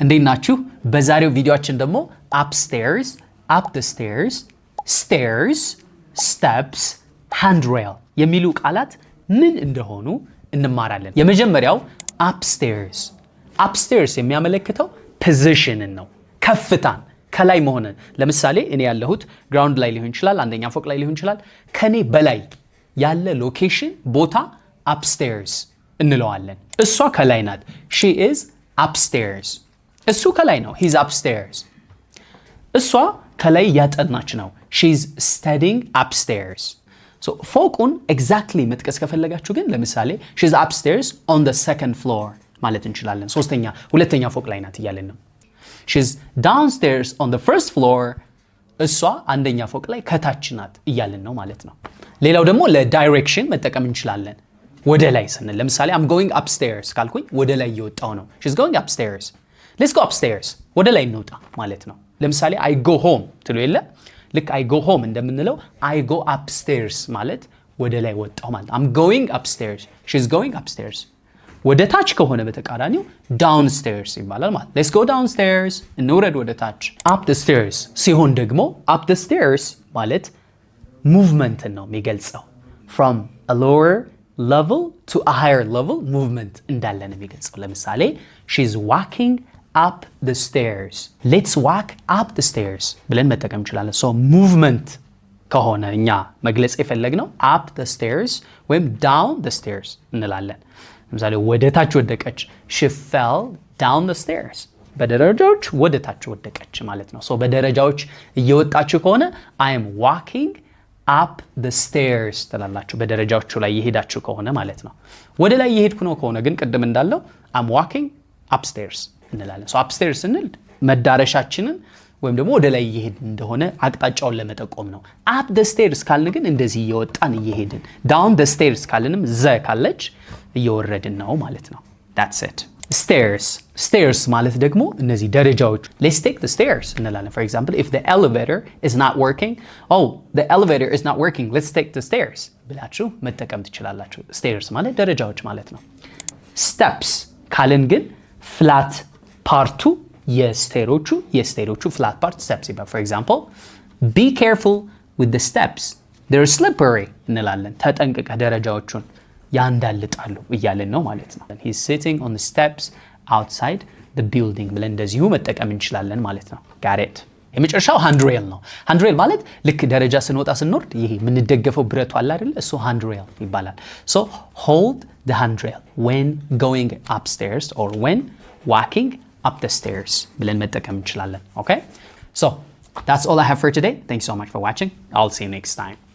እንዴት ናችሁ? በዛሬው ቪዲዮአችን ደግሞ upstairs, up the stairs, stairs, steps, handrail የሚሉ ቃላት ምን እንደሆኑ እንማራለን። የመጀመሪያው upstairs. upstairs የሚያመለክተው ፖዚሽንን ነው፣ ከፍታን፣ ከላይ መሆንን። ለምሳሌ እኔ ያለሁት ግራውንድ ላይ ሊሆን ይችላል፣ አንደኛ ፎቅ ላይ ሊሆን ይችላል። ከኔ በላይ ያለ ሎኬሽን ቦታ upstairs እንለዋለን። እሷ ከላይ ናት። she is upstairs. እሱ ከላይ ነው። he's upstairs. እሷ ከላይ ያጠናች ነው። she's studying upstairs. so ፎቁን exactly መጥቀስ ከፈለጋችሁ ግን ለምሳሌ she's upstairs on the second floor ማለት እንችላለን። ሁለተኛ ፎቅ ላይ ናት እያለን ነው። she's downstairs on the first floor. እሷ አንደኛ ፎቅ ላይ ከታች ናት እያለን ነው ማለት ነው። ሌላው ደግሞ ለዳይሬክሽን መጠቀም እንችላለን። ወደ ላይ ስንል ለምሳሌ I'm going upstairs ካልኩኝ ወደ ላይ እየወጣው ነው። she's going upstairs. let's go upstairs. ወደ ላይ እንውጣ ማለት ነው። ለምሳሌ I go home ትሉ የለ ልክ I go home እንደምንለው I go upstairs ማለት ወደ ላይ ወጣው ማለት I'm going upstairs. she's going upstairs. ወደ ታች ከሆነ በተቃራኒው downstairs ይባላል ማለት let's go downstairs. እንውረድ ወደ ታች። up the stairs ሲሆን ደግሞ up the stairs ማለት movement ነው የሚገልጸው from a lower level to a higher level movement እንዳለ ነው የሚገልጸው። ለምሳሌ she's walking up the stairs. let's walk up the stairs ብለን መጠቀም እንችላለን። so movement ከሆነ እኛ መግለጽ የፈለግነው up the stairs ወይም down the stairs እንላለን። ለምሳሌ ወደ ታች ወደቀች she fell down the stairs. በደረጃዎች ወደ ታች ወደቀች ማለት ነው። so በደረጃዎች እየወጣችሁ ከሆነ I am walking up the stairs ትላላችሁ። በደረጃዎቹ ላይ እየሄዳችሁ ከሆነ ማለት ነው። ወደ ላይ እየሄድኩ ነው ከሆነ ግን ቅድም እንዳለው I'm walking upstairs እንላለን። so upstairs ስንል መዳረሻችንን ወይም ደግሞ ወደ ላይ እየሄድን እንደሆነ አቅጣጫውን ለመጠቆም ነው። up the stairs ካልን ግን እንደዚህ እየወጣን እየሄድን፣ down the stairs ካልንም ዘ ካለች እየወረድን ነው ማለት ነው። that's it. stairs ማለት ደግሞ እነዚህ ደረጃዎች let's take the stairs እንላለን። for example if the elevator is not working, the elevator is not working, let's take the stairs ብላችሁ መጠቀም ትችላላችሁ። stairs ማለት ደረጃዎች ማለት ነው። steps ካልን ግን flat ፓርቱ የስቴሮቹ flat part steps ይባላል። for example be careful with the steps, they're slippery እንላለን። ተጠንቅቀህ ደረጃዎቹን ያንዳልጣሉ እያለን ነው ማለት ነው። he's sitting on the steps outside the building ብለን እንደዚሁ መጠቀም እንችላለን ማለት ነው። got it. የመጨረሻው handrail ነው። handrail ማለት ልክ ደረጃ ስንወጣ ስንወርድ ይሄ የምንደገፈው ብረቱ አለ አይደል? እሱ handrail ይባላል። so hold the handrail when going upstairs or when walking up the stairs ብለን መጠቀም እንችላለን። okay, so that's all I have for today. Thanks so much for watching. I'll see you next time.